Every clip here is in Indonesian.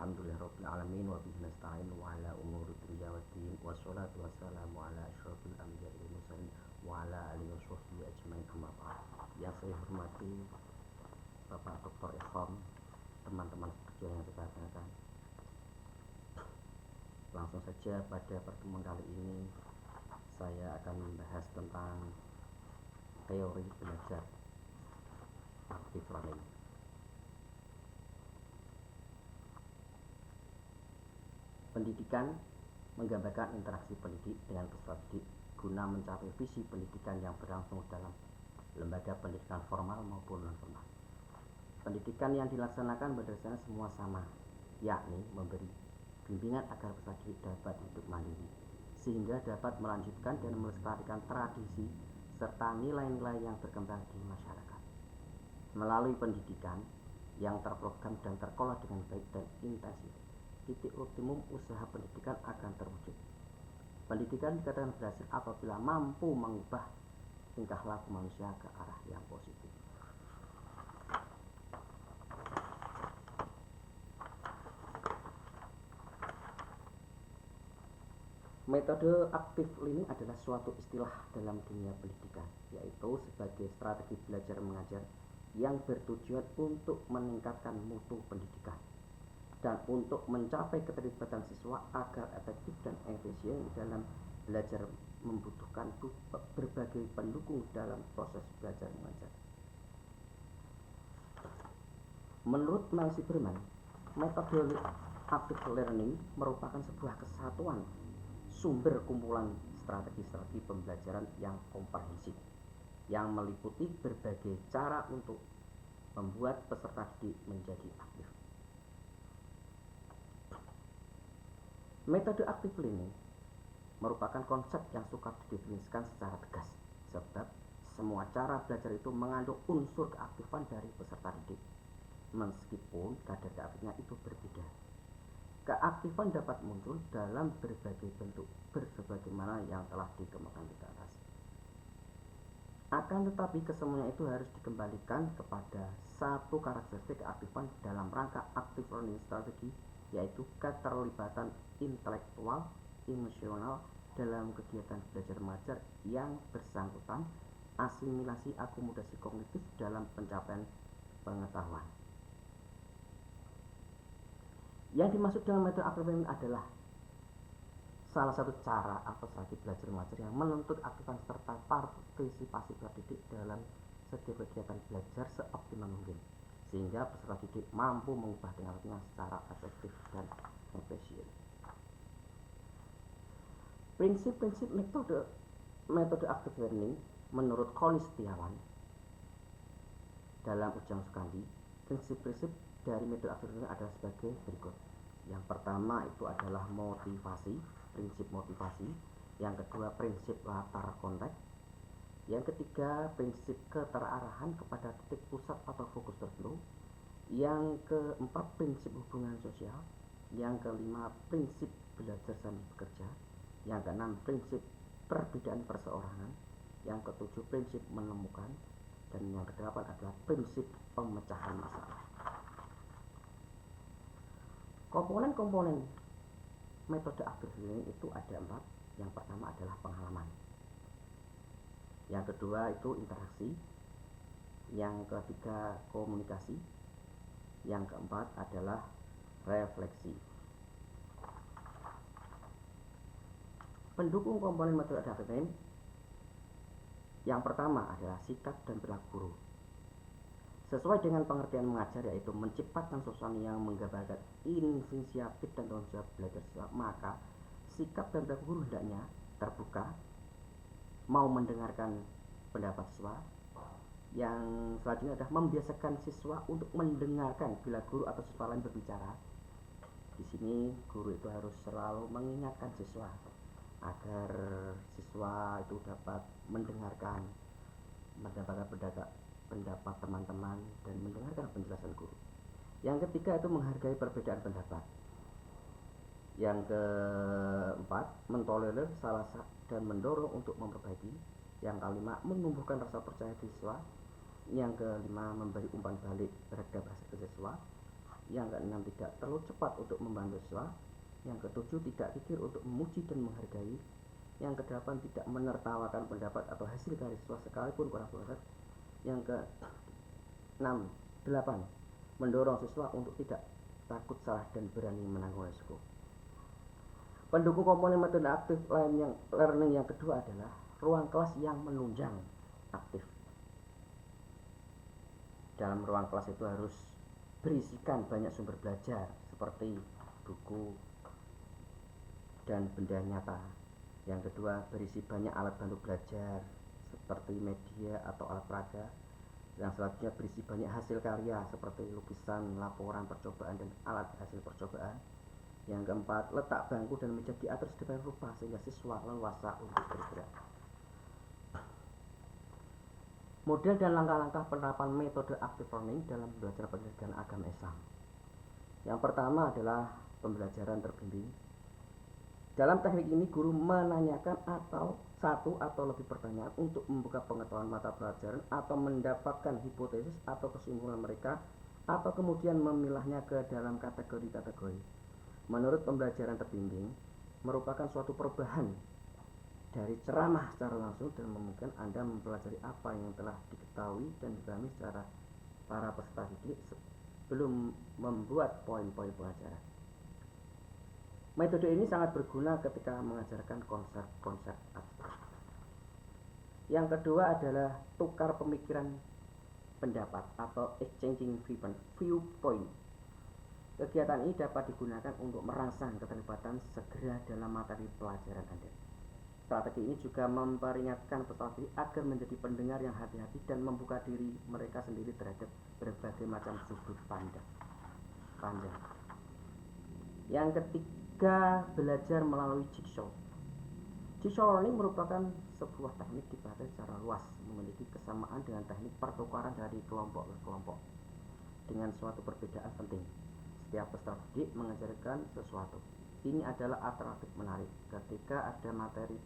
Alhamdulillahirabbil alamin wa bihi nasta'in wa ala umuri dunya waddin wassalatu wassalamu ala asyrofil anbiya'i wal mursalin wa ala alihi washabbihi ajmain amma ba'd. Yang saya hormati Bapak Dr. Ikhram, teman-teman sekerja yang saya banggakan. Langsung saja pada pertemuan kali ini saya akan membahas tentang teori belajar active learning. Pendidikan menggambarkan interaksi pendidik dengan peserta didik guna mencapai visi pendidikan yang berlangsung dalam lembaga pendidikan formal maupun non-formal. Pendidikan yang dilaksanakan berdasarkan semua sama, yakni memberi bimbingan agar peserta didik dapat hidup mandiri, sehingga dapat melanjutkan dan melestarikan tradisi serta nilai-nilai yang berkembang di masyarakat. Melalui pendidikan yang terprogram dan terkelola dengan baik dan intensif, titik optimum usaha pendidikan akan terwujud. Pendidikan dikatakan berhasil apabila mampu mengubah tingkah laku manusia ke arah yang positif. Metode active learning adalah suatu istilah dalam dunia pendidikan, yaitu sebagai strategi belajar mengajar yang bertujuan untuk meningkatkan mutu pendidikan dan untuk mencapai keterlibatan siswa agar efektif dan efisien dalam belajar membutuhkan berbagai pendukung dalam proses belajar mengajar. Menurut Nancy Berman, metode active learning merupakan sebuah kesatuan sumber kumpulan strategi-strategi pembelajaran yang komprehensif yang meliputi berbagai cara untuk membuat peserta didik menjadi aktif. Metode active learning merupakan konsep yang sukar didefinisikan secara tegas, sebab semua cara belajar itu mengandung unsur keaktifan dari peserta didik, meskipun kadar keaktifnya itu berbeda. Keaktifan dapat muncul dalam berbagai bentuk, bersebagaimana yang telah dikemukakan di atas. Akan tetapi kesemuanya itu harus dikembalikan kepada satu karakteristik keaktifan dalam rangka active learning strategi, yaitu keterlibatan intelektual, emosional dalam kegiatan belajar mengajar yang bersangkutan asimilasi akomodasi kognitif dalam pencapaian pengetahuan. Yang dimaksud dengan metode active learning adalah salah satu cara atau strategi belajar mengajar yang menuntut aktifan serta partisipasi peserta didik dalam setiap kegiatan belajar seoptimal mungkin, sehingga peserta didik mampu mengubah tingkah lakunya secara efektif dan efisien. Prinsip-prinsip metode active learning menurut Colin Setiawan dalam Ujang Sukandi, prinsip-prinsip dari metode active learning adalah sebagai berikut. Yang pertama itu adalah motivasi, prinsip motivasi. Yang kedua, prinsip latar konteks. Yang ketiga, prinsip keterarahan kepada titik pusat atau fokus tertentu. Yang keempat, prinsip hubungan sosial. Yang kelima, prinsip belajar sambil bekerja. Yang keenam, prinsip perbedaan perseorangan. Yang ketujuh, prinsip menemukan. Dan yang kedelapan adalah prinsip pemecahan masalah. Komponen-komponen metode active learning itu ada 4. Yang pertama adalah pengalaman. Yang kedua itu interaksi. Yang ketiga komunikasi. Yang keempat adalah refleksi. Pendukung komponen metode active learning yang pertama adalah sikap dan perilaku guru. Sesuai dengan pengertian mengajar, yaitu menciptakan suasana yang menggambarkan inisiatif dan tanggung jawab belajar siswa, maka sikap dan perilaku guru hendaknya terbuka, mau mendengarkan pendapat siswa. Yang selanjutnya adalah membiasakan siswa untuk mendengarkan bila guru atau siswa lain berbicara. Di sini guru itu harus selalu mengingatkan siswa agar siswa itu dapat mendapatkan pendapat teman-teman dan mendengarkan penjelasan guru. Yang ketiga itu menghargai perbedaan pendapat. Yang keempat, mentolerir salah dan mendorong untuk memperbaiki. Yang kelima, menumbuhkan rasa percaya diri siswa. Yang kelima, memberi umpan balik terhadap hasil kerja siswa. Yang keenam, tidak terlalu cepat untuk membantu siswa. Yang ketujuh, tidak kikir untuk memuji dan menghargai. Yang kedelapan, tidak menertawakan pendapat atau hasil karya siswa sekalipun kurang sukses. Yang keenam, delapan, mendorong siswa untuk tidak takut salah dan berani menanggung risiko. Pendukung komponen metode aktif learning yang kedua adalah ruang kelas yang menunjang aktif. Dalam ruang kelas itu harus berisikan banyak sumber belajar seperti buku dan benda nyata. Yang kedua, berisi banyak alat bantu belajar seperti media atau alat peraga. Yang selanjutnya, berisi banyak hasil karya seperti lukisan, laporan percobaan, dan alat hasil percobaan. Yang keempat, letak bangku dan meja diatur sedemikian rupa sehingga siswa leluasa untuk bergerak. Model dan langkah-langkah penerapan metode active learning dalam belajar pendidikan agama Islam. Yang pertama adalah pembelajaran terbimbing. Dalam teknik ini, guru menanyakan satu atau lebih pertanyaan untuk membuka pengetahuan mata pelajaran atau mendapatkan hipotesis atau kesimpulan mereka, atau kemudian memilahnya ke dalam kategori-kategori. Menurut pembelajaran terbimbing, merupakan suatu perubahan dari ceramah secara langsung dan memungkinkan Anda mempelajari apa yang telah diketahui dan dipahami secara para peserta didik sebelum membuat poin-poin pengajaran. Metode ini sangat berguna ketika mengajarkan konsep-konsep abstrak. Yang kedua adalah tukar pemikiran pendapat atau exchanging viewpoint. Kegiatan ini dapat digunakan untuk merangsang keterlibatan segera dalam materi pelajaran Anda. Strategi ini juga memperingatkan peserta didik agar menjadi pendengar yang hati-hati dan membuka diri mereka sendiri terhadap berbagai macam sudut pandang. Yang ketiga, belajar melalui jigsaw. Jigsaw learning merupakan sebuah teknik dipakai secara luas, memiliki kesamaan dengan teknik pertukaran dari kelompok ke kelompok dengan suatu perbedaan penting. Setiap peserta didik mengajarkan sesuatu. Ini adalah alternatif menarik. Ketika ada materi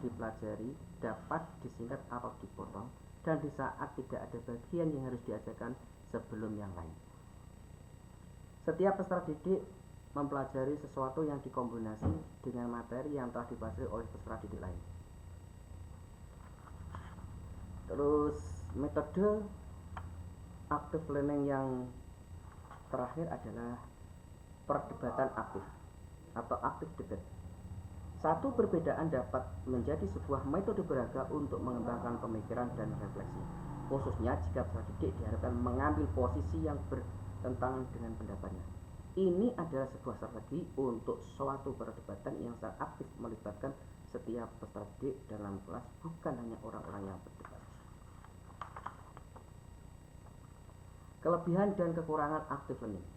dipelajari, dapat disingkat atau dipotong, dan di saat tidak ada bagian yang harus diajarkan sebelum yang lain. Setiap peserta didik mempelajari sesuatu yang dikombinasi dengan materi yang telah dipelajari oleh peserta didik lain. Terus metode active learning yang terakhir adalah perdebatan aktif atau active debate. Satu perbedaan dapat menjadi sebuah metode beragam untuk mengembangkan pemikiran dan refleksi, khususnya jika peserta didik diharapkan mengambil posisi yang bertentangan dengan pendapatnya. Ini adalah sebuah strategi untuk suatu perdebatan yang sangat aktif, melibatkan setiap peserta didik dalam kelas, bukan hanya orang-orang yang berdebat. Kelebihan dan kekurangan active learning.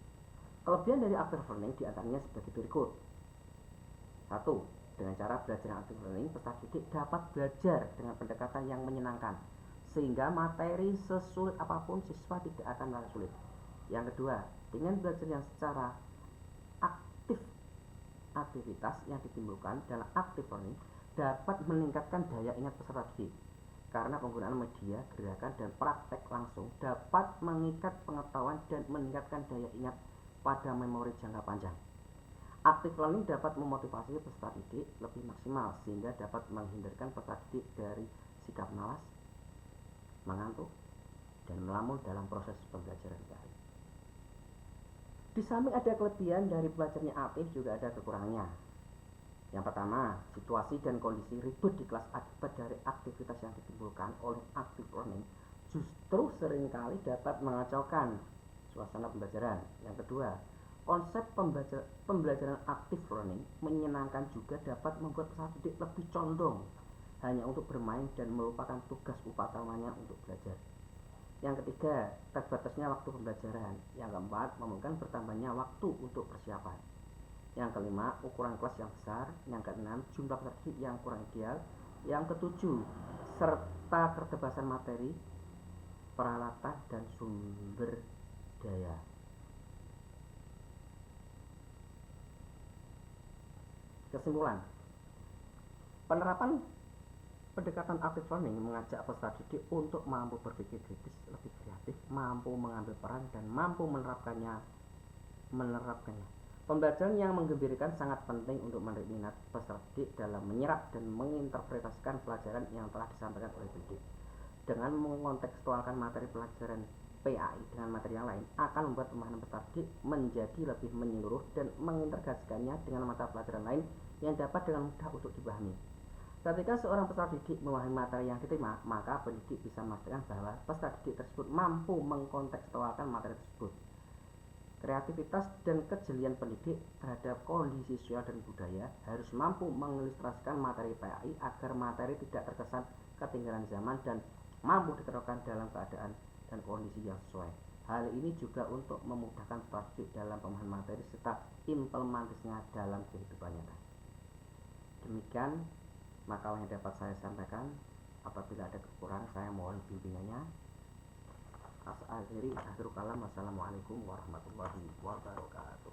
Kelebihan dari active learning diantaranya sebagai berikut. 1. Dengan cara belajar active learning, peserta didik dapat belajar dengan pendekatan yang menyenangkan, sehingga materi sesulit apapun siswa tidak akan merasa sulit. Yang kedua, dengan belajar yang secara aktif, aktivitas yang ditimbulkan dalam active learning dapat meningkatkan daya ingat peserta didik. Karena penggunaan media, gerakan, dan praktek langsung dapat mengikat pengetahuan dan meningkatkan daya ingat pada memori jangka panjang. Active learning dapat memotivasi peserta didik lebih maksimal sehingga dapat menghindarkan peserta didik dari sikap malas, mengantuk, dan melamun dalam proses pembelajaran daring. Di samping ada kelebihan dari belajarnya aktif, juga ada kekurangannya. Yang pertama, situasi dan kondisi ribut di kelas akibat dari aktivitas yang ditimbulkan oleh active learning justru seringkali dapat mengacaukan suasana pembelajaran. Yang kedua, konsep pembelajaran active learning menyenangkan juga dapat membuat peserta didik lebih condong hanya untuk bermain dan melupakan tugas utamanya untuk belajar. Yang ketiga, terbatasnya waktu pembelajaran. Yang keempat, memungkinkan bertambahnya waktu untuk persiapan. Yang kelima, ukuran kelas yang besar. Yang keenam, jumlah peserta didik yang kurang ideal. Yang ketujuh, serta keterbatasan materi, peralatan, dan sumber daya. Kesimpulan, penerapan Pendekatan active learning mengajak peserta didik untuk mampu berpikir kritis, lebih kreatif, mampu mengambil peran, dan mampu menerapkannya. Pembelajaran yang menggembirakan sangat penting untuk menarik minat peserta didik dalam menyerap dan menginterpretasikan pelajaran yang telah disampaikan oleh pendidik. Dengan mengontekstualkan materi pelajaran PAI dengan materi yang lain akan membuat pemahaman peserta didik menjadi lebih menyeluruh dan mengintegrasikannya dengan mata pelajaran lain yang dapat dengan mudah untuk dipahami. Ketika seorang peserta didik memahami materi yang diterima, maka pendidik bisa memastikan bahwa peserta didik tersebut mampu mengkontekstualkan materi tersebut. Kreativitas dan kejelian pendidik terhadap kondisi sosial dan budaya harus mampu mengilustrasikan materi PAI agar materi tidak terkesan ketinggalan zaman dan mampu diterapkan dalam keadaan dan kondisi yang sesuai. Hal ini juga untuk memudahkan peserta didik dalam pemahaman materi serta implementasinya dalam kehidupan nyata. Demikian makalah yang dapat saya sampaikan. Apabila ada kekurangan saya mohon bimbingannya. Akhirul kalam. Wassalamualaikum warahmatullahi wabarakatuh.